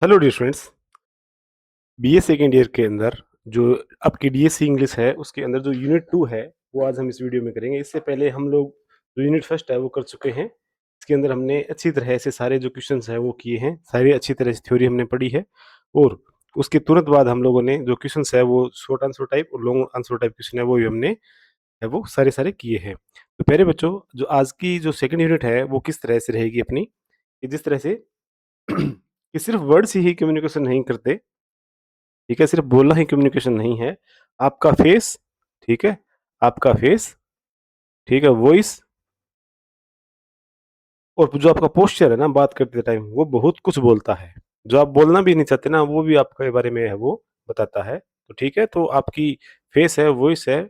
Hello dear friends. BA second year के अंदर जो आपकी डीएससी इंग्लिश है उसके अंदर जो यूनिट 2 है वो आज हम इस वीडियो में करेंगे। इससे पहले हम लोग जो यूनिट फर्स्ट है वो कर चुके हैं। इसके अंदर हमने अच्छी तरह से सारे जो क्वेश्चंस हैं वो किए हैं, सारी अच्छी तरह से थ्योरी हमने पढ़ी है। और उसके तुरंत बाद हम लोगों ने जो क्वेश्चंस है वो शॉर्ट आंसर टाइप और लॉन्ग आंसर टाइप क्वेश्चन है वो भी हमने है वो सारे किए हैं। तो प्यारे बच्चों, जो आज की जो सेकंड यूनिट है वो किस तरह से रहेगी अपनी, कि जिस तरह से कि सिर्फ वर्ड्स ही कम्युनिकेशन नहीं करते। ठीक है, सिर्फ बोलना ही कम्युनिकेशन नहीं है। आपका फेस, ठीक है, आपका फेस, ठीक है, वॉइस और जो आपका पोस्चर है ना बात करते टाइम, वो बहुत कुछ बोलता है। जो आप बोलना भी नहीं चाहते ना वो भी आपके बारे में है वो बताता है। तो ठीक है, तो आपकी फेस है, वॉइस है,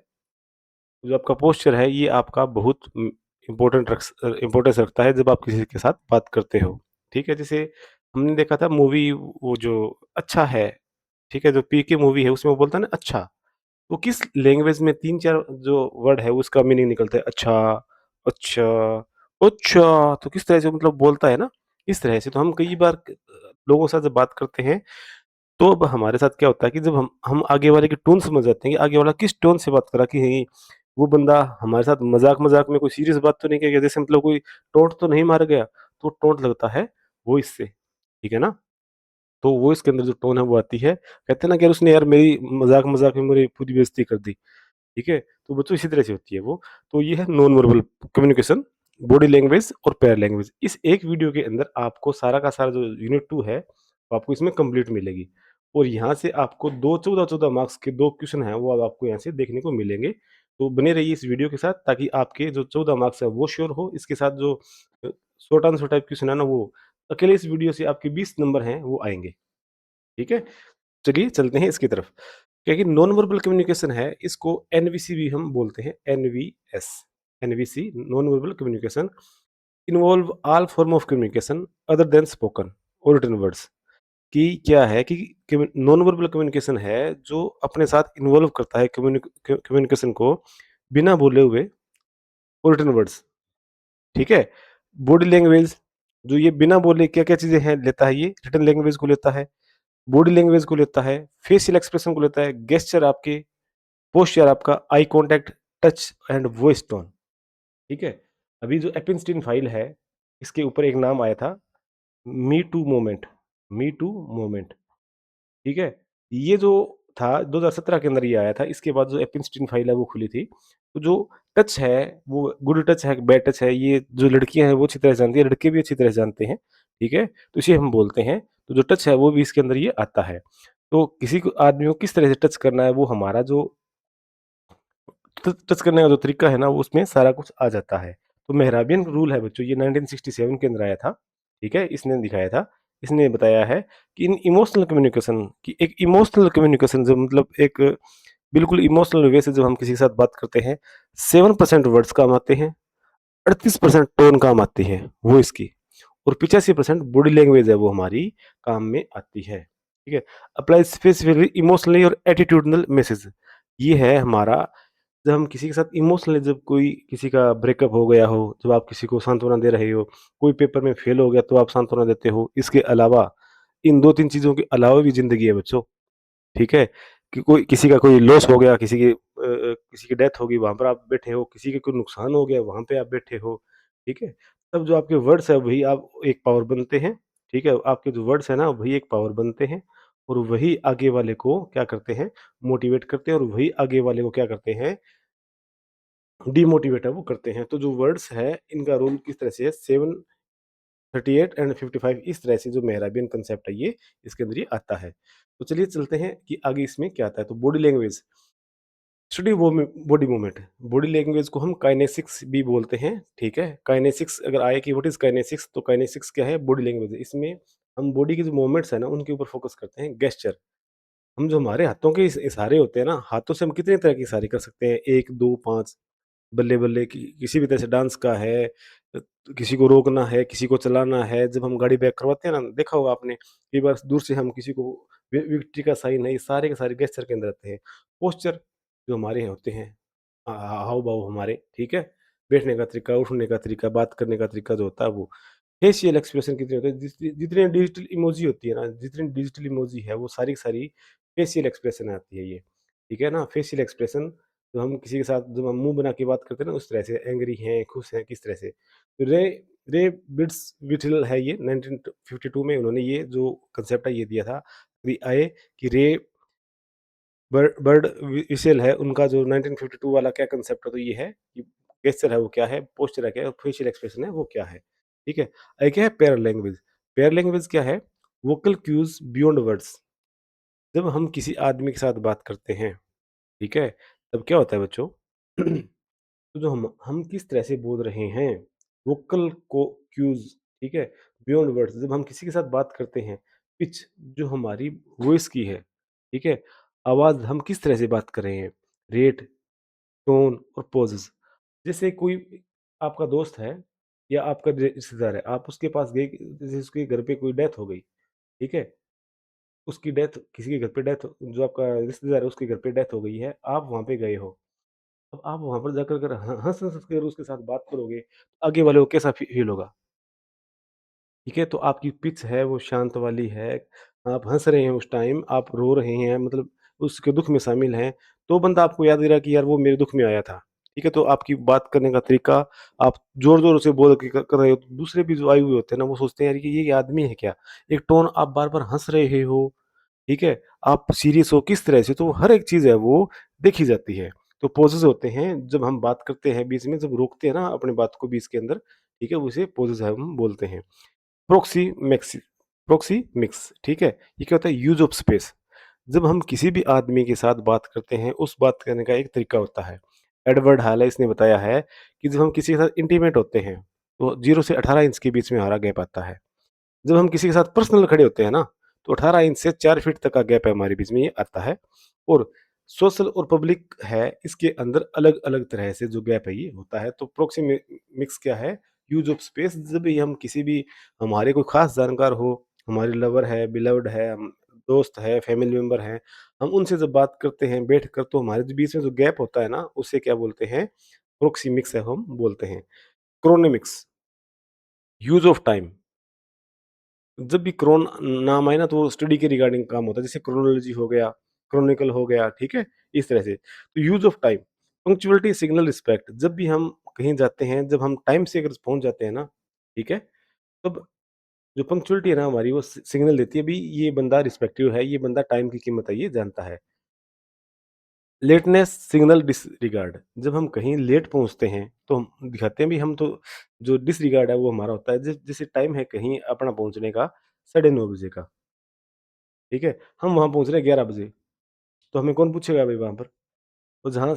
जो आपका पोस्चर है, ये आपका बहुत इम्पोर्टेंस रखता है जब आप किसी के साथ बात करते हो। ठीक है, जैसे हमने देखा था मूवी, वो जो अच्छा है, ठीक है, जो पीके मूवी है उसमें वो बोलता है ना अच्छा। वो किस लैंग्वेज में 3-4 जो वर्ड है उसका मीनिंग निकलता है अच्छा, अच्छा, अच्छा, तो किस तरह से मतलब बोलता है ना, इस तरह से। तो हम कई बार लोगों के साथ जब बात करते हैं, तो अब हमारे साथ क्या होता है कि जब हम आगे वाले की टोन समझ जाते हैं कि आगे वाला किस टोन से बात कर रहा है, कि नहीं, वो बंदा हमारे साथ मज़ाक-मज़ाक में कोई सीरियस बात तो नहीं कह गया, जैसे मतलब कोई टोंट तो नहीं मार गया, तो टोंट लगता है वो इससे, ठीक है ना? तो वो इसके अंदर जो टोन है वो आती है। कहते हैं ना कि यार उसने यार मेरी मज़ाक-मज़ाक में मेरी पूरी बेइज़्ज़ती कर दी। ठीक है? तो बच्चों इसी तरह से होती है वो। तो ये है non verbal communication, body language और पैरा लैंग्वेज। इस एक वीडियो के अंदर आपको सारा का सारा जो यूनिट 2 है, वो आपको इसमें कंप्लीट मिलेगी। और यहाँ से आपको 2 14-14 मार्क्स के 2 क्वेश्चन हैं, वो अब आपको यहाँ से देखने को मिलेंगे। तो बने रहिए इस वीडियो के साथ ताकि आपके जो 14 मार्क्स हैं वो श्योर हो। इसके साथ जो शॉर्ट आंसर टाइप क्वेश्चन है ना, वो अकेले इस वीडियो से आपके 20 नंबर हैं वो आएँगे। ठीक है? चलिए चलते हैं इसकी तरफ। क्या कि नॉन वर्बल कम्युनिकेशन है, इसको एनवीसी भी हम बोलते हैं, NVS. NVC non verbal communication involve all form of communication other than spoken और रिटन वर्ड्स। कि क्या है कि नॉन वर्बल कम्युनिकेशन है जो अपने साथ इन्वॉल्व करता है कम्युनिकेशन को बिना बोले हुए और रिटन वर्ड्स। ठीक है? बॉडी लैंग्वेज, जो ये बिना बोले क्या-क्या चीज़ें हैं लेता है, ये रिटन लैंग्वेज को लेता है, बॉडी लैंग्वेज को लेता है, फेशियल एक्सप्रेशन को लेता है, गेस्चर आपके, पोस्चर आपका, eye contact, touch and voice tone. ठीक है? अभी जो एपिनस्टीन फाइल है, इसके ऊपर एक नाम आया था, me too moment, me too moment. ठीक है? ये जो था 2017 के अंदर ये आया था, इसके बाद जो एपिनस्टीन फाइल है वो खुली थी। तो जो टच है, वो गुड टच है, बैड टच है, ये जो लड़कियाँ हैं वो अच्छी तरह से जानती हैं, लड़के भी अच्छी तरह से जानते हैं। ठीक है? तो इसे हम बोलते हैं, तो जो टच है वो भी इसके अंदर ये आता है। तो किसी को आदमी को किस तरह से टच करना है, वो हमारा जो टच करने का जो तरीका है ना, वो उसमें सारा कुछ आ जाता है। तो मेहराबियन रूल है बच्चों, ये 1967 के अंदर आया था, ठीक है? इसने दिखाया था, इसने बताया है कि इन इमोशनल कम्युनिकेशन, कि एक इमोशनल कम्युनिकेशन जो मतलब एक बिल्कुल इमोशनल वे से जब हम किसी के साथ बात करते हैं, 7% वर्ड्स काम आते हैं, 38% टोन काम आती है, वो इसकी, और 85% बॉडी लैंग्वेज है वो हमारी काम में आती है। ठीक है? अप्लाई स्पेसिफिकली इमोशनली और एटीट्यूडनल मैसेज, ये है हमारा, जब हम किसी के साथ इमोशनली, जब कोई किसी का ब्रेकअप हो गया हो, जब आप किसी को सांत्वना दे रहे हो, कोई पेपर में फेल हो गया तो आप सांत्वना देते हो। इसके अलावा इन 2-3 चीज़ों के अलावा भी ज़िंदगी है बच्चों, ठीक है? कि कोई किसी का कोई लॉस हो गया, किसी की डेथ हो गई, वहाँ पर आप बैठे हो, किसी के कोई नुकसान हो गया, वहाँ पे आप बैठे हो, ठीक है? तब जो आपके वर्ड्स हैं वही आप एक पावर बनते हैं, ठीक है? आपके जो वर्ड्स हैं ना वही एक पावर बनते हैं, और वही आगे वाले को क्या करते हैं, मोटिवेट करते हैं, और वही आगे वाले को क्या करते हैं, डिमोटिवेट है वो करते हैं। तो जो वर्ड्स है इनका रोल किस तरह से है, 7, 38 एंड 55, इस तरह से जो मेहराबियन कांसेप्ट है ये इसके अंदर ये आता है। तो चलिए चलते हैं कि आगे इसमें क्या आता है। तो बॉडी लैंग्वेज, स्टडी वो बॉडी मूवमेंट, बॉडी लैंग्वेज को हम काइनेसिक्स भी बोलते हैं, ठीक है? काइनेसिक्स अगर आए कि व्हाट इज़ काइनेसिक्स, तो काइनेसिक्स क्या है, बॉडी लैंग्वेज है। इसमें हम बॉडी के जो मूवमेंट्स है ना उनके ऊपर फोकस करते हैं। गेस्चर, हम जो हमारे हाथों के इशारे होते हैं ना, हाथों से हम कितने तरह के इशारे कर सकते हैं, 1, 2, 5, बल्ले-बल्ले, कि किसी भी तरह से डांस का है, किसी को रोकना है, किसी को चलाना है, जब हम गाड़ी बैक करवाते हैं ना, देखा होगा आपने, कई बार दूर से हम किसी को विक्ट्री का साइन है, ये सारे के सारे गेस्चर के अंदर आते हैं। पोस्चर जो हमारे होते हैं, हाव-भाव हमारे, ठीक है? बैठने का तरीका, उठने का तरीका, बात करने का तरीका जो होता है वो। फेशियल एक्सप्रेशन कितने होते हैं, जितने डिजिटल इमोजी होती है ना, जितनी डिजिटल इमोजी है वो सारी की सारी फेशियल एक्सप्रेशन आती है ये, ठीक है ना? फेशियल एक्सप्रेशन तो हम किसी के साथ जब हम मुँह बना के बात करते हैं ना, उस तरह से एंग्री हैं, खुश हैं, किस तरह से। तो रे रे बिट्सविटल है ये 1952 में उन्होंने ये जो कांसेप्ट है ये दिया था, आए कि रे बर्ड विसेल है उनका जो 1952 वाला क्या कांसेप्ट है, तो ये है कि गेस्चर है वो क्या है, पोस्चर है क्या है, फेशियल एक्सप्रेशन है वो क्या है, ठीक है? एक है पैरा लैंग्वेज। पैरा लैंग्वेज क्या है? Vocal cues beyond words. जब हम किसी आदमी के साथ बात करते हैं, ठीक है? तब क्या होता है बच्चों? तो जो हम किस तरह से बोल रहे हैं, वोकल को क्यूज, ठीक है? बियॉन्ड वर्ड्स जब हम किसी के साथ बात करते हैं, पिच जो हमारी वॉइस की है, ठीक है? आवाज़ हम किस तरह से बात कर रहे हैं, रेट, टोन और पॉजेज़। जैसे कोई आपका दोस्त है या आपका रिश्तेदार है, आप उसके पास गए, जैसे उसके घर पे कोई डेथ हो गई, ठीक है? उसकी डेथ किसी के घर पे डेथ जो आपका रिश्तेदार है उसके घर पे डेथ हो गई है, आप वहाँ पे गए हो। अब आप वहाँ पर जाकर अगर ह हँस-हँस के अगर उसके साथ बात करोगे, आगे वाले को कैसा फ़ील होगा? ठीक है? तो आपकी पिच है वो शांत वाली है, आप हँस रहे हैं उस टाइम, आप रो रहे हैं मतलब उसके दुःख में शामिल हैं, तो बंदा आपको याद दिला कि यार वो मेरे दुःख में आया था। ठीक है? तो आपकी बात करने का तरीका आप ज़ोर-ज़ोर से बोल के कर रहे हो, तो दूसरे भी जो आए हुए होते हैं ना वो सोचते हैं यार कि ये आदमी है क्या? एक टोन आप बार-बार हँस रहे हो, ठीक है? आप सीरियस हो किस तरह से, तो हर एक चीज़ है वो देखी जाती है। तो पॉजेज़ होते हैं जब हम बात करते हैं बीच में जब रोकते हैं ना अपनी बात को बीच के अंदर, ठीक है? उसे पॉजेज़ हम बोलते हैं। प्रोक्सीमिक्स प्रोक्सीमिक्स, ठीक है? ये क्या होता है? Use of space. जब हम किसी भी आदमी के साथ बात करते हैं, उस बात करने का एक तरीका होता है। एडवर्ड हालेस ने बताया है कि जब हम किसी के साथ इंटीमेट होते हैं, तो 0 से 18 इंच के बीच में हमारा गैप आता है। जब हम किसी के साथ पर्सनल खड़े होते हैं ना, तो 18 इंच से 4 फीट तक का गैप है हमारे बीच में ये आता है। और सोशल और पब्लिक है, इसके अंदर अलग-अलग तरह से जो गैप है ये होता है। तो प्रोक्सीमिक्स क्या है? यूज़ ऑफ स्पेस जब भी हम किसी भी हमारे कोई ख़ास जानकार हो, हमारे लवर है, बिलव्ड है, दोस्त है, फैमिली मेंबर हैं, हम उनसे जब बात करते हैं बैठकर तो हमारे जो बीच में जो गैप होता है ना, उसे क्या बोलते हैं? प्रोक्सीमिक्स है हम बोलते हैं। Chronemics use of time. जब भी क्रोन नाम आए ना तो वो स्टडी के रिगार्डिंग काम होता है, जैसे क्रोनोलॉजी हो गया, क्रॉनिकल हो गया, ठीक है? इस तरह से। तो use of time, punctuality, signal respect, जब भी हम कहीं जाते हैं, जब हम टाइम से अगर पहुँच जाते हैं ना, ठीक है? तब जो पंक्चुअलिटी है ना हमारी वो सिग्नल देती है, भई ये बंदा रिस्पेक्टिव है, ये बंदा टाइम की कीमत है, ये जानता है। लेटनेस, सिग्नल डिसरिगार्ड, जब हम कहीं लेट पहुँचते हैं, तो हम दिखाते हैं भी हम तो जो डिसरिगार्ड है वो हमारा होता है, जैसे टाइम है कहीं अपना पहुँचने का 9:30 बजे का, ठीक है? हम वहाँ पहुँच रहे हैं 11 बजे, तो हमें कौन पूछेगा भाई वहाँ पर? और जहाँ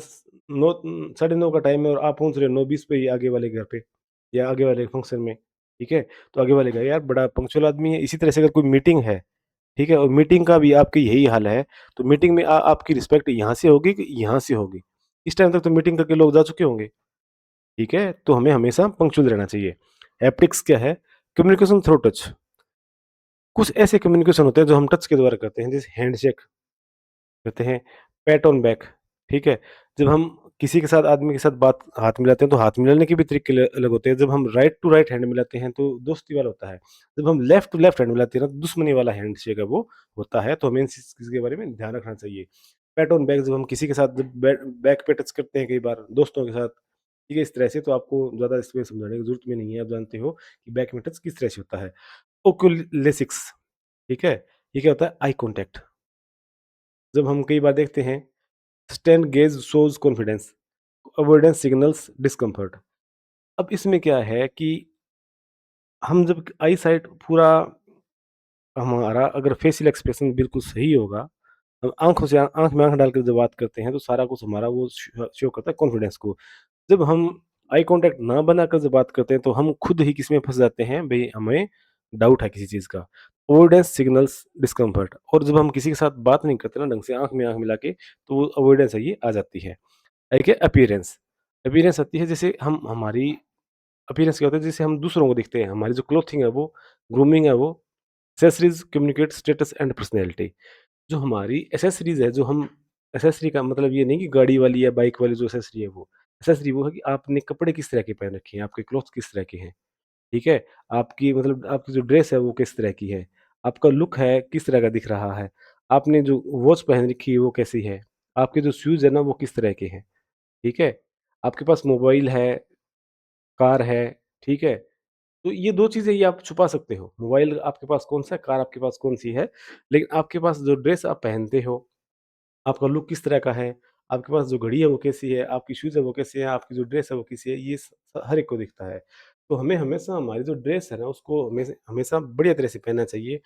9 9:30 का टाइम है और आप पहुँच रहे हो 9:20 पे ही आगे वाले घर पे या आगे वाले फंक्शन में, ठीक है? तो आगे वाले कहेगा यार बड़ा पंक्चुअल आदमी है। इसी तरह से अगर कोई मीटिंग है, ठीक है? और मीटिंग का भी आपकी यही हाल है, तो मीटिंग में आपकी रिस्पेक्ट यहाँ से होगी कि यहाँ से होगी? इस टाइम तक तो मीटिंग करके लोग जा चुके होंगे, ठीक है? तो हमें हमेशा पंक्चुअल रहना चाहिए। हैप्टिक्स क्या है? Communication through touch. कुछ ऐसे कम्युनिकेशन होते हैं जो हम टच के द्वारा करते हैं, जैसे हैंडशेक करते हैं, पैट ऑन बैक, ठीक है? जब हम किसी के साथ आदमी के साथ बात हाथ मिलाते हैं, तो हाथ मिलाने के भी तरीके अलग होते हैं। जब हम राइट टू राइट हैंड मिलाते हैं, तो दोस्ती वाला होता है। जब हम लेफ्ट टू लेफ्ट हैंड मिलाते हैं ना, तो दुश्मनी वाला हैंडशेक है वो होता है। तो हमें इन चीज़ के बारे में ध्यान रखना चाहिए। पैट ऑन बैक, जब हम किसी के साथ जब बैक पे टच करते हैं कई बार दोस्तों के साथ, ठीक है? इस तरह से तो आपको ज़्यादा इसमें समझाने की ज़रूरत भी नहीं है, आप जानते हो कि बैक में टच किस तरह से होता है। ओकुलेसिक्स, ठीक है? ये क्या होता है? Eye contact. जब हम कई बार देखते हैं, strain gauge shows confidence, avoidance signals discomfort. अब इसमें क्या है कि हम जब आई साइट पूरा हमारा अगर फेशियल एक्सप्रेशन बिल्कुल सही होगा, हम आँखों से आँख में आँख डाल के जब बात करते हैं, तो सारा कुछ हमारा वो शो करता है कॉन्फिडेंस को। जब हम आई कॉन्टैक्ट ना बनाकर जब बात करते हैं, तो हम खुद ही किसमें फँस जाते हैं, भई हमें डाउट है किसी चीज़ का। अवॉइडेंस सिग्नल्स डिस्कम्फर्ट, और जब हम किसी के साथ बात नहीं करते ना ढंग से आँख में आँख मिला के, तो वो अवॉइडेंस है ये आ जाती है। एक है अपीयरेंस। अपीयरेंस आती है जैसे हम हमारी अपीयरेंस क्या होता है, जैसे हम दूसरों को दिखते हैं, हमारी जो क्लॉथिंग है वो, ग्रूमिंग है वो, accessories communicate status and personality. जो हमारी एक्सेसरीज़ है, जो हम एक्सेसरी का मतलब ये नहीं कि गाड़ी वाली या बाइक वाली जो एक्सेसरी है वो। एक्सेसरी वो है कि आपने कपड़े किस तरह के पहन रखे हैं, आपके क्लॉथ्स किस तरह के हैं। ठीक है? आपकी मतलब आपकी जो ड्रेस है वो किस तरह की है? आपका लुक है किस तरह का दिख रहा है? आपने जो वॉच पहन रखी है वो कैसी है? आपके जो शूज़ है ना वो किस तरह के हैं? ठीक है? आपके पास मोबाइल है, कार है, ठीक है? तो ये 2 चीज़ें ये आप छुपा सकते हो। मोबाइल आपके पास कौन-सा है, कार आपके पास कौन-सी है, लेकिन आपके पास जो ड्रेस आप पहनते हो, आपका लुक किस तरह का है, आपके पास जो घड़ी है वो कैसी है, आपकी शूज़ है वो कैसी है, आपकी जो ड्रेस है वो कैसी है, ये हर एक को दिखता है। तो हमें हमेशा हमारी जो ड्रेस है ना उसको हमेशा हमेशा बढ़िया तरह से पहनना चाहिए।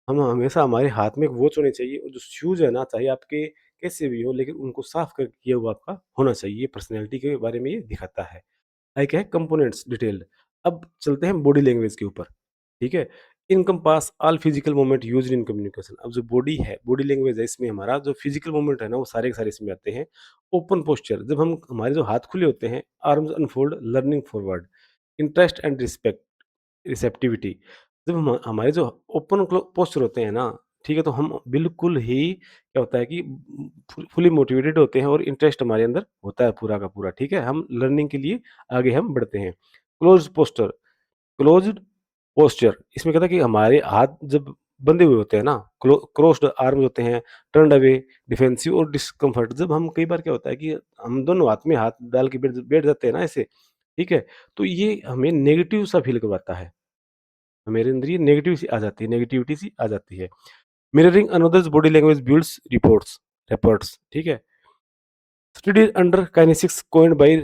हम हमेशा हमारे हाथ में एक वॉच होनी चाहिए और जो शूज़ है ना चाहे आपके कैसे भी हो लेकिन उनको साफ कर किया हुआ आपका होना चाहिए। ये पर्सनैलिटी के बारे में ये दिखाता है। क्या है कंपोनेंट्स डिटेल्ड। अब चलते हैं बॉडी लैंग्वेज के ऊपर, ठीक है? Encompass all physical movement used in communication. अब जो बॉडी है, बॉडी लैंग्वेज है इसमें हमारा जो फिजिकल मूवमेंट है ना वो सारे के सारे इसमें आते हैं। ओपन पोस्चर जब हम हमारे जो हाथ खुले होते हैं, arms unfold, learning forward, interest and respect, receptivity. जब हमारे जो ओपन पोस्चर होते हैं ना, ठीक है? तो हम बिल्कुल ही क्या होता है कि फुली मोटिवेटेड होते हैं और इंटरेस्ट हमारे अंदर होता है पूरा का पूरा, ठीक है? हम लर्निंग के लिए आगे हम बढ़ते हैं। क्लोज्ड पोस्चर, क्लोज्ड पोस्चर इसमें क्या था कि हमारे हाथ जब बंधे हुए होते हैं ना, क्रोस्ड आर्म्स होते हैं, टर्न्ड अवे, डिफेंसिव और डिस्कम्फर्ट। जब हम कई बार क्या होता है कि हम दोनों हाथ में हाथ डाल के बैठ बैठ जाते हैं ना ऐसे, ठीक है? तो ये हमें नेगेटिव सा फील करवाता है। मेरे अंदर ये नेगेटिव सी आ जाती है, नेगेटिविटी सी आ जाती है। Mirroring another's body language builds reports, ठीक है? स्टडी अंडर काइनेसिक्स कोइन्ड बाय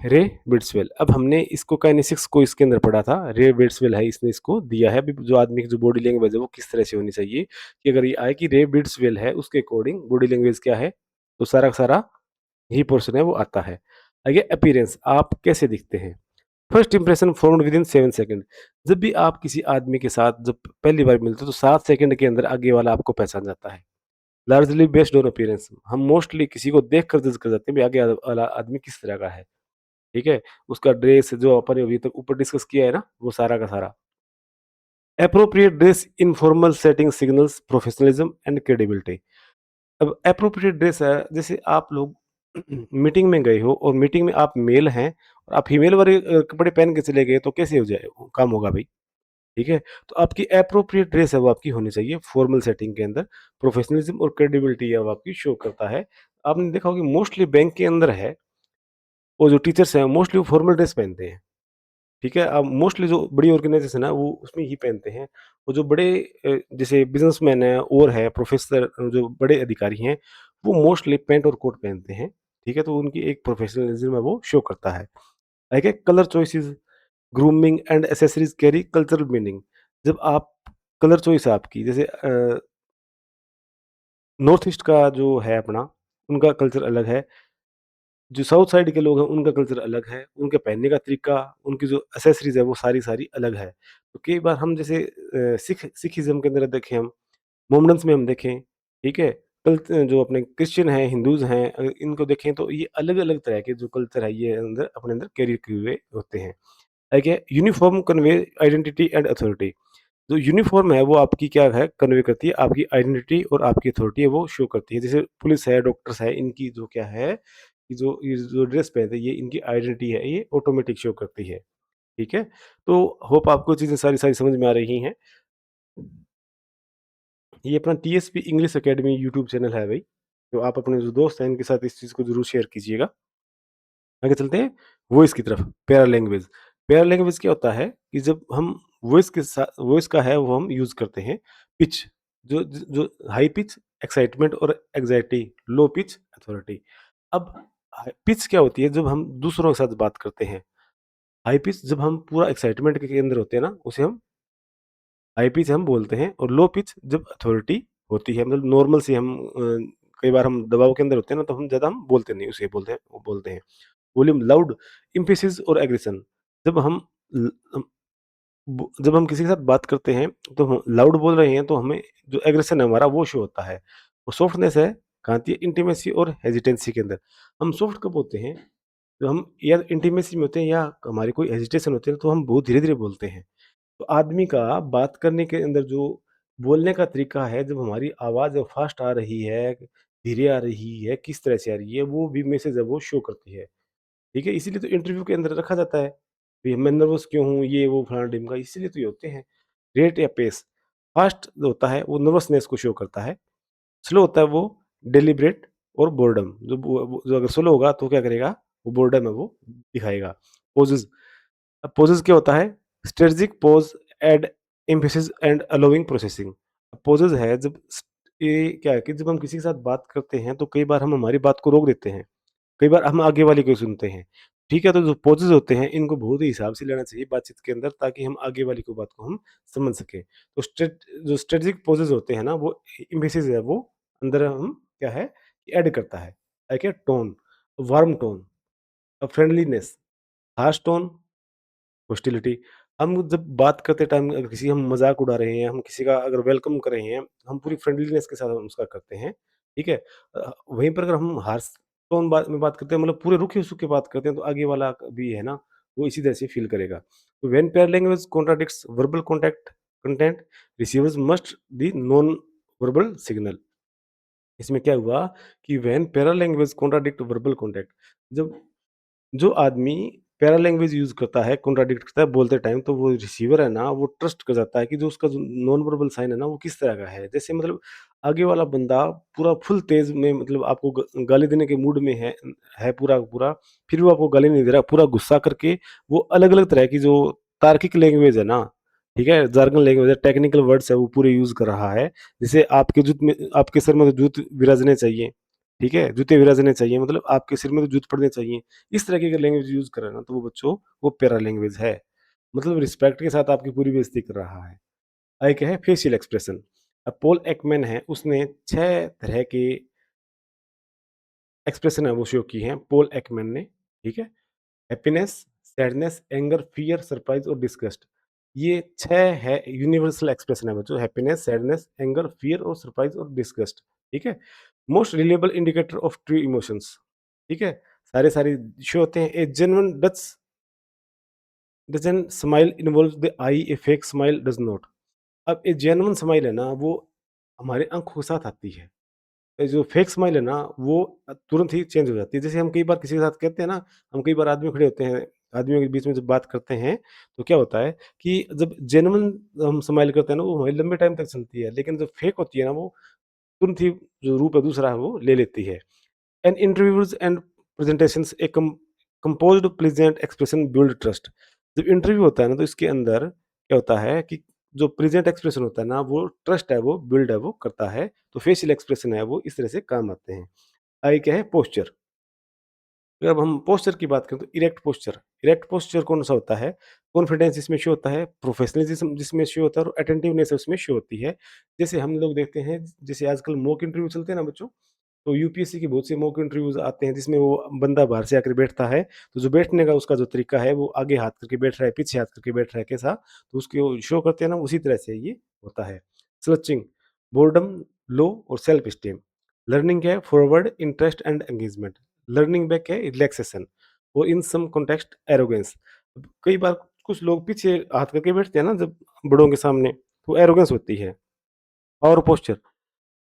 रे बिर्ड्सवेल। अब हमने इसको काइनेसिक्स को इसके अंदर पढ़ा था, रे बिर्ड्सवेल है इसने इसको दिया है अभी जो आदमी की जो बॉडी लैंग्वेज है वो किस तरह से होनी चाहिए, कि अगर ये आए कि रे बिर्ड्सवेल है उसके अकॉर्डिंग बॉडी लैंग्वेज क्या है, तो सारा का सारा यही पोर्शन है वो आता है। आगे अपीयरेंस, आप कैसे दिखते हैं? First impression formed with in 7 second. जब भी आप किसी आदमी के साथ जब पहली बार मिलते हो तो 7 सेकंड के अंदर आगे वाला आपको पहचान जाता है। लार्जली बेस्ड ऑन अपीयरेंस, हम मोस्टली किसी को देखकर जज कर जाते हैं, भाई आगे वाला आदमी किस तरह का है, ठीक है? उसका ड्रेस जो अपन ने अभी तक ऊपर डिस्कस किया है ना, वो सारा का सारा। Appropriate dress in formal setting signals professionalism and credibility. अब एप्रोप्रिएट ड्रेस है, जैसे आप लोग मीटिंग में गए हो और मीटिंग में आप मेल हैं और आप फीमेल वाले कपड़े पहन के चले गए तो कैसे हो जाए काम होगा भाई, ठीक है? तो आपकी एप्रोप्रिएट ड्रेस है वो आपकी होनी चाहिए फॉर्मल सेटिंग के अंदर, प्रोफेशनलिज्म और क्रेडिबिलिटी है वो आपकी शो करता है। आपने देखा होगा मोस्टली बैंक के अंदर है, वो जो टीचर्स हैं मोस्टली वो फॉर्मल ड्रेस पहनते हैं, ठीक है? अब मोस्टली जो बड़ी ऑर्गेनाइजेशन है वो उसमें ही पहनते हैं। वो जो बड़े जैसे बिज़नेसमैन हैं और है प्रोफेसर जो बड़े अधिकारी हैं, वो मोस्टली पैंट और कोट पहनते हैं, ठीक है? तो उनकी एक प्रोफेशनलिज्म है वो शो करता है। Like colour choices, grooming and accessories carry cultural meaning. जब आप कलर चॉइस है आपकी, जैसे नॉर्थ ईस्ट का जो है अपना, उनका कल्चर अलग है। जो साउथ साइड के लोग हैं उनका कल्चर अलग है, उनके पहनने का तरीका, उनकी जो एक्सेसरीज़ है वो सारी-सारी अलग है। तो कई बार हम जैसे सिखिज़्म के अंदर देखें हम, मोमेडन्स में हम देखें, ठीक है? जो अपने क्रिश्चियन हैं, हिंदूज़ हैं, इनको देखें तो ये अलग-अलग तरह के जो कल्चर है ये अंदर अपने अंदर कैरी किए हुए होते हैं। Like uniform convey identity and authority. जो यूनिफ़ॉर्म है वो आपकी क्या है कन्वे करती है, आपकी आइडेंटिटी और आपकी अथॉरिटी है वो शो करती है। जैसे पुलिस है, डॉक्टर्स है, इनकी जो क्या है कि जो ये जो ड्रेस पहनते हैं ये इनकी आइडेंटिटी है, ये ऑटोमेटिक शो करती है। ठीक है? तो होप आपको चीज़ें सारी-सारी समझ में आ रही हैं। ये अपना TSP English academy YouTube channel है भई, तो आप अपने जो दोस्त हैं इनके साथ इस चीज़ को ज़रूर शेयर कीजिएगा। आगे चलते हैं वॉइस की तरफ, पैरा लैंग्वेज। पैरा लैंग्वेज क्या होता है कि जब हम वॉइस का है वो हम यूज़ करते हैं। पिच, जो हाई पिच एक्साइटमेंट और एंग्ज़ायटी, लो पिच अथॉरिटी। अब पिच क्या होती है जब हम दूसरों के साथ बात करते हैं। हाई पिच जब हम पूरा एक्साइटमेंट के अंदर होते हैं ना, उसे हम हाई पिच हम बोलते हैं और लो पिच जब अथॉरिटी होती है मतलब नॉर्मल से हम कई बार हम दबाव के अंदर होते हैं ना, तो हम ज़्यादा हम बोलते नहीं, उसे बोलते हैं वो बोलते हैं। वॉल्यूम लाउड, एम्फेसिस और एग्रेशन। जब हम ल जब हम किसी के साथ बात करते हैं तो हम लाउड बोल रहे हैं तो हमें जो एग्रेशन है हमारा वो शो होता है। और सॉफ्टनेस है कहाँ आती है इंटीमेसी और हेजिटेंसी के अंदर। हम सॉफ्ट कब होते हैं? जब हम या इंटीमेसी में होते हैं या हमारी कोई हेजिटेशन होती है तो हम बहुत धीरे-धीरे बोलते हैं। तो आदमी का बात करने के अंदर जो बोलने का तरीका है, जब हमारी आवाज़ फास्ट आ रही है, धीरे आ रही है, किस तरह से आ रही है, वो भी मैसेज है वो शो करती है। ठीक है? इसीलिए तो इंटरव्यू के अंदर रखा जाता है। भई मैं नर्वस क्यों हूँ, ये वो फलाना-ढिमका, इसीलिए तो ये होते हैं। रेट या पेस, फास्ट जो होता है वो नर्वसनेस को शो करता है, स्लो होता है वो डेलिब्रेट और बोर्डम। जो जो अगर स्लो होगा तो क्या करेगा, वो बोर्डम है वो दिखाएगा। पोजेज़, अब पोजेज़ क्या होता है? Strategic pause add emphasis and allowing processing. Pauses है जब ये क्या है कि जब हम किसी के साथ बात करते हैं तो कई बार हम हमारी बात को रोक देते हैं। कई बार हम आगे वाले को सुनते हैं। ठीक है? तो जो पॉज़ेज़ होते हैं इनको बहुत ही हिसाब से लेना चाहिए बातचीत के अंदर, ताकि हम आगे वाले की बात को हम समझ सकें। तो जो स्ट्रेटेजिक पॉज़ेज़ होते हैं ना, वो एम्फेसिस है वो अंदर हम क्या है ऐड करता है। Like a tone, warm tone, friendliness, harsh tone, hostility. हम जब बात करते टाइम अगर किसी हम मज़ाक उड़ा रहे हैं, हम किसी का अगर वेलकम कर रहे हैं, हम पूरी फ्रेंडलीनेस के साथ हम उसका करते हैं, ठीक है? वहीं पर अगर हम हार्श टोन बात करते हैं, मतलब पूरे रुखे-सूखे बात करते हैं, तो आगे वाला भी है ना, वो इसी तरह से फ़ील करेगा। तो when para language contradicts verbal contact content, receivers must the non verbal signal. इसमें क्या हुआ कि when para language contradict verbal contact, जब जो आदमी पैरा लैंग्वेज यूज़ करता है, कॉन्ट्राडिक्ट करता है बोलते टाइम, तो वो रिसीवर है ना, वो ट्रस्ट कर जाता है कि जो उसका जो नॉन वर्बल साइन है ना, वो किस तरह का है। जैसे मतलब आगे वाला बंदा पूरा फुल तेज़ में, मतलब आपको गाली देने के मूड में है पूरा का पूरा, फिर वो आपको गाली नहीं दे रहा, पूरा गुस्सा करके वो अलग-अलग तरह की जो तार्किक लैंग्वेज है ना, ठीक है? जार्गन लैंग्वेज है, टेक्निकल वर्ड्स है, वो पूरे यूज़ कर रहा है। जैसे आपके सिर में तो जूत विराजने चाहिए, ठीक है? जूते विराजने चाहिए, मतलब आपके सिर में तो जूत पड़ने चाहिए। इस तरह की अगर लैंग्वेज यूज़ कर रहा है ना, तो वो बच्चों वो पैरा लैंग्वेज है। मतलब रिस्पेक्ट के साथ आपकी पूरी बेइज़्ज़ती कर रहा है। एक है फेशियल एक्सप्रेशन। अब पॉल एकमैन है, उसने 6 तरह के एक्सप्रेशन है वो शो की हैं पॉल एकमैन ने, ठीक है? Happiness, sadness, anger, fear, surprise और डिसगस्ट। ये 6 है यूनिवर्सल एक्सप्रेशन है बच्चों, हैप्पीनेस, सैडनेस, एंगर, फियर और सरप्राइज़ और डिसगस्ट, ठीक है? Most reliable indicator of true emotions, ठीक है? सारे शो होते हैं। A genuine doesn't smile involves the eye, a fake smile does not. अब ए जेन्युइन स्माइल है ना, वो हमारे आँखों के साथ आती है। जो फेक स्माइल है ना, वो तुरंत ही चेंज हो जाती है। जैसे हम कई बार किसी के साथ कहते हैं ना, हम कई बार आदमी खड़े होते हैं, आदमियों के बीच में जब बात करते हैं, तो क्या होता है कि जब जेन्युइन हम स्माइल करते हैं ना, वो हमारे लंबे टाइम तक चलती है, लेकिन जो फेक होती है ना, वो तुरंत ही जो रूप है दूसरा है, वो ले लेती है। And interviews and presentations A composed pleasant expression build trust. जब इंटरव्यू होता है ना, तो इसके अंदर क्या होता है कि जो प्रेजेंट एक्सप्रेशन होता है ना, वो ट्रस्ट है वो बिल्ड है वो करता है। तो फेशियल एक्सप्रेशन है वो इस तरह से काम आते हैं। आगे क्या है पोस्चर। जब हम पोस्चर की बात करें तो इरेक्ट पोस्चर कौन सा होता है? कॉन्फिडेंस इसमें शो होता है, प्रोफेशनलिज्म जिसमें शो होता है और अटेंटिवनेस उसमें शो होती है। जैसे हम लोग देखते हैं, जैसे आजकल मॉक इंटरव्यू चलते हैं ना बच्चों, तो यूपीएससी के बहुत से मॉक इंटरव्यूज़ आते हैं जिसमें वो बंदा बाहर से आकर बैठता है, तो जो बैठने का उसका जो तरीका है, वो आगे हाथ करके बैठ रहा है, पीछे हाथ करके बैठ रहा है कैसा, तो उसके वो शो करते हैं ना, उसी तरह से ये होता है। स्लचिंग, बोर्डम, लो और सेल्फ एस्टीम। लर्निंग क्या है? Forward, interest and engagement. Learning back है रिलैक्सेशन और इन सम कॉन्टेक्स्ट एरोगेंस। कई बार कुछ लोग पीछे हाथ करके बैठते हैं ना जब बड़ों के सामने, तो एरोगेंस होती है। और posture,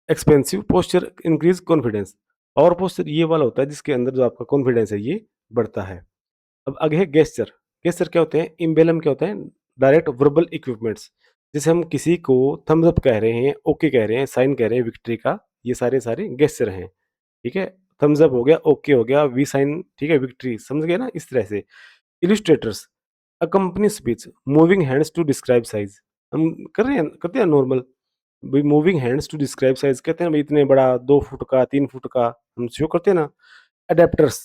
expensive posture increase confidence. और पोस्चर ये वाला होता है जिसके अंदर जो आपका कॉन्फिडेंस है ये बढ़ता है। अब आगे है गेस्चर। गेस्चर क्या होते हैं? इम्बेलम क्या होता है? Direct verbal equipments. जैसे हम किसी को थम्स अप कह रहे हैं, ओके कह रहे हैं, साइन कह रहे हैं विक्ट्री का, ये सारे गेस्चर हैं, ठीक है? थम्स अप हो गया, ओके हो गया, वी साइन, ठीक है, विक्ट्री, समझ गए ना? इस तरह से। Illustrators, accompany speech, moving hands to describe size. हम कर रहे हैं, करते हैं नॉर्मल, भाई moving hands to describe size, कहते हैं भाई इतने बड़ा, 2 फुट का, 3 फुट का, हम शो करते हैं ना। Adapters,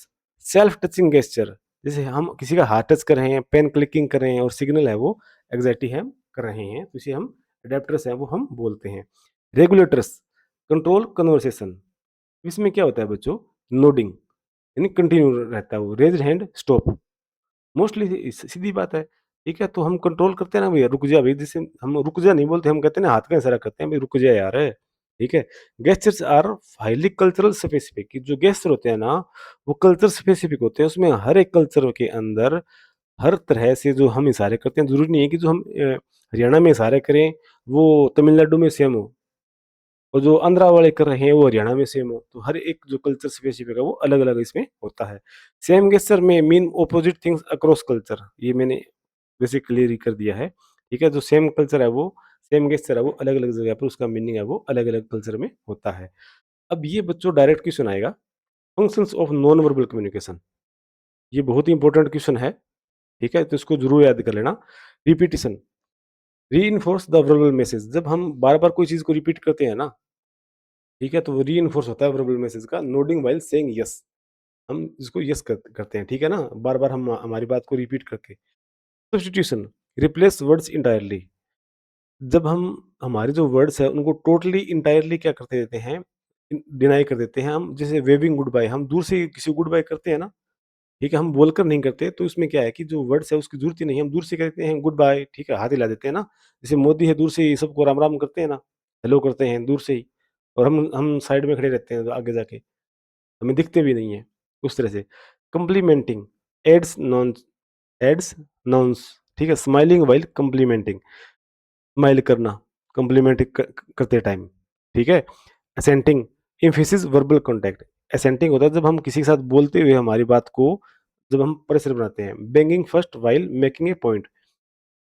self touching gesture. जैसे हम किसी का हाथ टच कर रहे हैं, पेन क्लिकिंग कर रहे हैं और सिग्नल है वो एग्जैक्टली हम कर रहे हैं, तो इसे हम अडेप्टर्स है वो हम बोलते हैं। Regulators, control conversation. इसमें क्या होता है बच्चों? नोडिंग, यानी कंटिन्यू रहता है वो, रेज हैंड, स्टॉप। मोस्टली सीधी बात है, ठीक है? तो हम कंट्रोल करते हैं ना भैया, रुक जा भई, जैसे हम रुक जा नहीं बोलते, हम कहते हैं ना, हाथ का इशारा करते हैं, भई रुक जा यार, ठीक है? Gestures are highly cultural specific. जो गेस्चर होते हैं ना, वो कल्चर स्पेसिफिक होते हैं, उसमें हर एक कल्चर के अंदर हर तरह से जो हम इशारे करते हैं, ज़रूरी नहीं है कि जो हम हरियाणा में इशारे करें, वो तमिलनाडु में सेम हो। और जो आंध्रा वाले कर रहे हैं वो हरियाणा में सेम हो, तो हर एक जो कल्चर स्पेसिफिक है वो अलग-अलग इसमें होता है। सेम गेस्चर में mean opposite things across culture, ये मैंने बेसिक क्लियर ही कर दिया है, ठीक है? जो सेम कल्चर है वो सेम गेस्चर है वो अलग-अलग जगह पर उसका मीनिंग है वो अलग-अलग कल्चर में होता है। अब ये बच्चों डायरेक्ट क्वेश्चन आएगा, functions of non verbal communication, ये बहुत ही इंपॉर्टेंट क्वेश्चन है, ठीक है? तो इसको ज़रूर याद कर लेना। Repetition, reinforce the verbal message, जब हम बार-बार कोई चीज़ को रिपीट करते हैं ना, ठीक है? तो वो रीइन्फोर्स होता है वर्बल मैसेज का, नोडिंग व्हाइल सेइंग यस, हम इसको यस करते हैं, ठीक है ना? बार-बार हम हमारी बात को रिपीट करके। सब्स्टिट्यूशन, रिप्लेस वर्ड्स एंटायरली, जब हम हमारे जो वर्ड्स हैं उनको टोटली एंटायरली क्या करते देते हैं, डिनाई कर देते हैं हम, जैसे वेविंग गुड बाय, हम दूर से किसी को गुड बाय करते हैं ना, ठीक है, हम बोलकर नहीं करते, तो इसमें क्या है कि जो वर्ड्स है उसकी जरूरत ही नहीं है, हम दूर से कहते हैं गुड बाय, ठीक है, हाथ हिला देते हैं ना, जैसे मोदी है दूर से ही सबको राम राम करते हैं ना, हेलो करते हैं दूर से ही, और हम साइड में खड़े रहते हैं तो आगे जाके, हमें दिखते भी नहीं है, उस तरह से। कम्प्लीमेंटिंग, एड्स नॉन्स, एड्स नॉन्स, ठीक है, स्माइलिंग वाइल कम्प्लीमेंटिंग, स्माइल करना कम्प्लीमेंट करते टाइम, ठीक है। असेंटिंग, एम्फेसिस वर्बल कॉन्टैक्ट, असेंटिंग होता है जब हम किसी के साथ बोलते हुए हमारी बात को जब हम परिसर बनाते हैं। Banging first while making a point,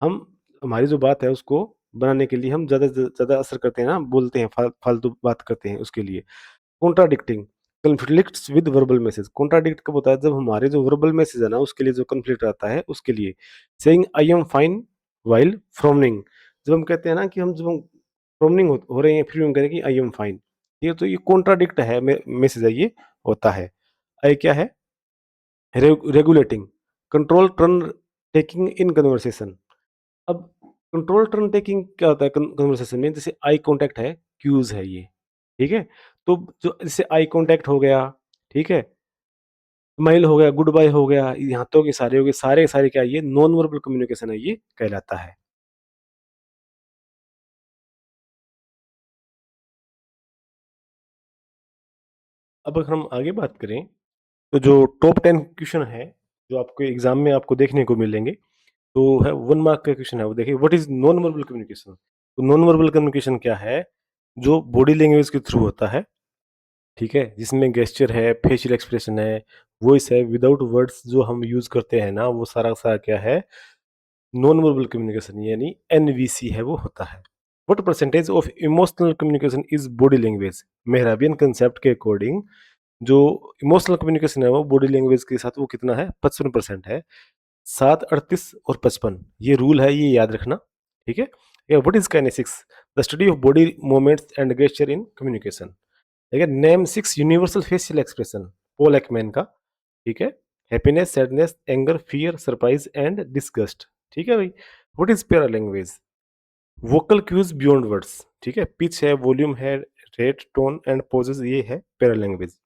हम हमारी जो बात है उसको बनाने के लिए हम ज़्यादा से ज़्यादा असर करते हैं ना, बोलते हैं, फालतू बात करते हैं उसके लिए। Contradicting, conflicts with verbal message, contradict कब होता है, जब हमारे जो वर्बल मैसेज है ना उसके लिए जो कॉन्फ्लिक्ट आता है उसके लिए। Saying I am fine while frowning, जब हम कहते हैं ना कि हम जब हम फ्रॉमनिंग हो रहे हैं फिर हम कह रहे हैं कि आई एम फाइन, ये तो ये कॉन्ट्राडिक्ट है, मैसेज है ये, होता है। आई क्या है, regulating, control turn taking in conversation. अब कंट्रोल टर्न टेकिंग क्या होता है कन्वर्सेशन में, जैसे आई कांटेक्ट है, क्यूज है ये, ठीक है? तो जो जैसे आई कांटेक्ट हो गया, ठीक है? स्माइल हो गया, गुड बाय हो गया, यहाँ तो के सारे हो गए, सारे के सारे क्या है, ये नॉन वर्बल कम्युनिकेशन है, ये कहलाता है। अब अगर हम आगे बात करें, तो जो टॉप 10 क्वेश्चन है, जो आपको एग्जाम में आपको देखने को मिलेंगे, तो है 1 मार्क का क्वेश्चन है, वो देखिए what is non verbal communication? तो नॉन वर्बल कम्युनिकेशन क्या है? जो बॉडी लैंग्वेज के थ्रू होता है, ठीक है? जिसमें गेस्चर है, फेशियल एक्सप्रेशन है, वॉइस है, विदाउट वर्ड्स जो हम यूज़ करते हैं ना, वो सारा का सारा क्या है? नॉन वर्बल कम्युनिकेशन यानी एनवीसी है वो होता है। What percentage of emotional communication is body language? Mehrabian concept के अकॉर्डिंग जो इमोशनल कम्युनिकेशन है वो बॉडी लैंग्वेज के साथ वो कितना है? 55% है। 7, 38 और 55, ये रूल है, ये याद रखना, ठीक है? या what is kinesics? The study of body movements and gesture in communication. ठीक है, name 6 universal facial expression, Paul Ekman का, ठीक है? Happiness, sadness, anger, fear, surprise and disgust, ठीक है भाई? What is para language? Vocal cues beyond words, ठीक है? पिच है, वॉल्यूम है, रेट, टोन एंड पॉजेज, ये है para language.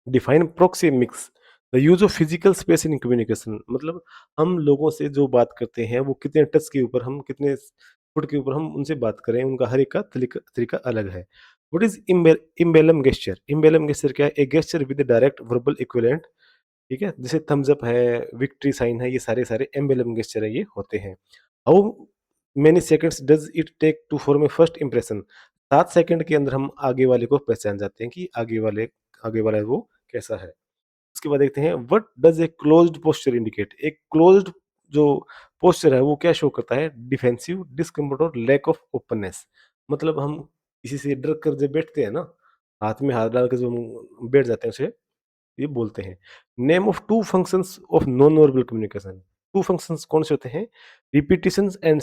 Define proxemics, the use of physical space in communication, मतलब हम लोगों से जो बात करते हैं वो कितने टच के ऊपर, हम कितने फुट के ऊपर हम उनसे बात करें, उनका हर एक का तरीका तरीका अलग है। What is emblem gesture? Emblem gesture क्या है? A gesture with direct verbal equivalent, ठीक है? जैसे थम्स अप है, विक्ट्री साइन है, ये सारे सारे एम्बेलम गेस्चर है, ये होते हैं। How many seconds does it take to form a first impression? 7 second के अंदर हम आगे वाले को पहचान जाते हैं कि आगे वाला है वो कैसा है। उसके बाद देखते हैं what does a closed posture indicate? एक क्लोज्ड जो पोस्चर है वो क्या शो करता है? डिफेंसिव, डिस्कम्फर्ट और लैक ऑफ ओपननेस, मतलब हम किसी से डर कर जब बैठते हैं ना, हाथ में हाथ डाल के जो हम बैठ जाते हैं उसे ये बोलते हैं। Name of two functions of non verbal communication, two functions कौन से होते हैं? Repetition and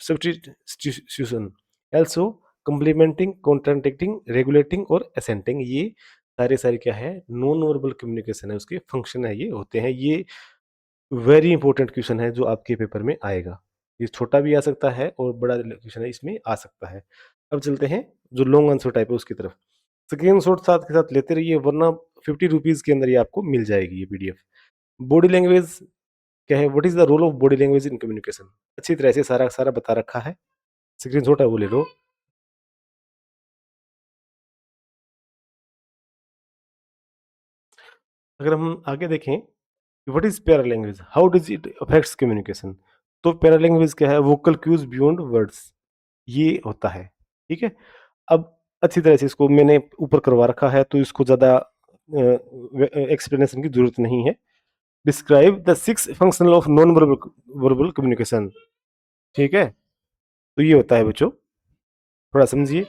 substitution, also complementing, contradicting, regulating और असेंटिंग, ये सारे सारे क्या है? नॉन वर्बल कम्युनिकेशन है, उसके फंक्शन है, ये होते हैं। ये वेरी इंपॉर्टेंट क्वेश्चन है जो आपके पेपर में आएगा। ये छोटा भी आ सकता है और बड़ा क्वेश्चन है इसमें आ सकता है। अब चलते हैं जो लॉन्ग आंसर टाइप है उसकी तरफ। स्क्रीनशॉट साथ के साथ लेते रहिए, वरना 50 रुपीज़ के अंदर ये आपको मिल जाएगी ये पीडीएफ। बॉडी लैंग्वेज क्या है? What is the role of body language in communication? अच्छी तरह से सारा सारा बता रखा है। स्क्रीनशॉट है वो ले लो। अगर हम आगे देखें, what is para language? How does it affects communication? तो पैरा लैंग्वेज क्या है? वोकल क्यूज बियॉन्ड वर्ड्स, ये होता है, ठीक है? अब अच्छी तरह से इसको मैंने ऊपर करवा रखा है, तो इसको ज़्यादा एक्सप्लेनेशन की ज़रूरत नहीं है। Describe the 6 functional of non verbal verbal communication. ठीक है? तो ये होता है बच्चों, थोड़ा समझिए।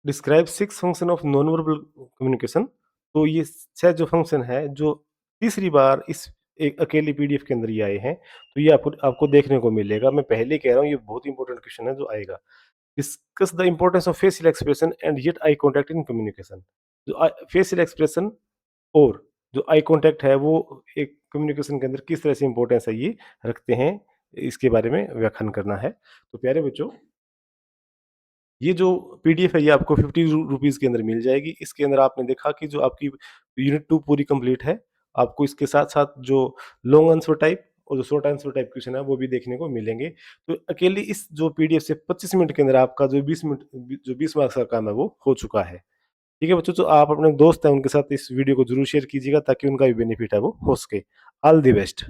Describe 6 function of non verbal communication. तो ये 6 जो फंक्शन है, जो तीसरी बार इस एक अकेली पीडीएफ के अंदर ये आए हैं, तो ये आपको आपको देखने को मिलेगा। मैं पहले ही कह रहा हूँ, ये बहुत इंपॉर्टेंट क्वेश्चन है जो आएगा। Discuss the importance of facial expression and yet eye contact in communication. जो फेशियल एक्सप्रेशन और जो आई कॉन्टैक्ट है, वो एक कम्युनिकेशन के अंदर किस तरह से इंपॉर्टेंस है ये रखते हैं, इसके बारे में व्याख्यान करना है। तो प्यारे बच्चों, ये जो पीडीएफ है, ये आपको 50 रुपीज़ के अंदर मिल जाएगी। इसके अंदर आपने देखा कि जो आपकी यूनिट 2 पूरी कंप्लीट है। आपको इसके साथ-साथ जो लॉन्ग आंसर टाइप और जो शॉर्ट आंसर टाइप क्वेश्चन है, वो भी देखने को मिलेंगे। तो अकेली इस जो पीडीएफ से 25 मिनट के अंदर आपका जो 20 मिनट जो 20 मार्क्स का काम है, वो हो चुका है। ठीक है बच्चों, तो आप अपने दोस्त हैं, उनके साथ इस वीडियो को ज़रूर शेयर कीजिएगा ताकि उनका भी बेनिफिट है वो हो सके। All the best.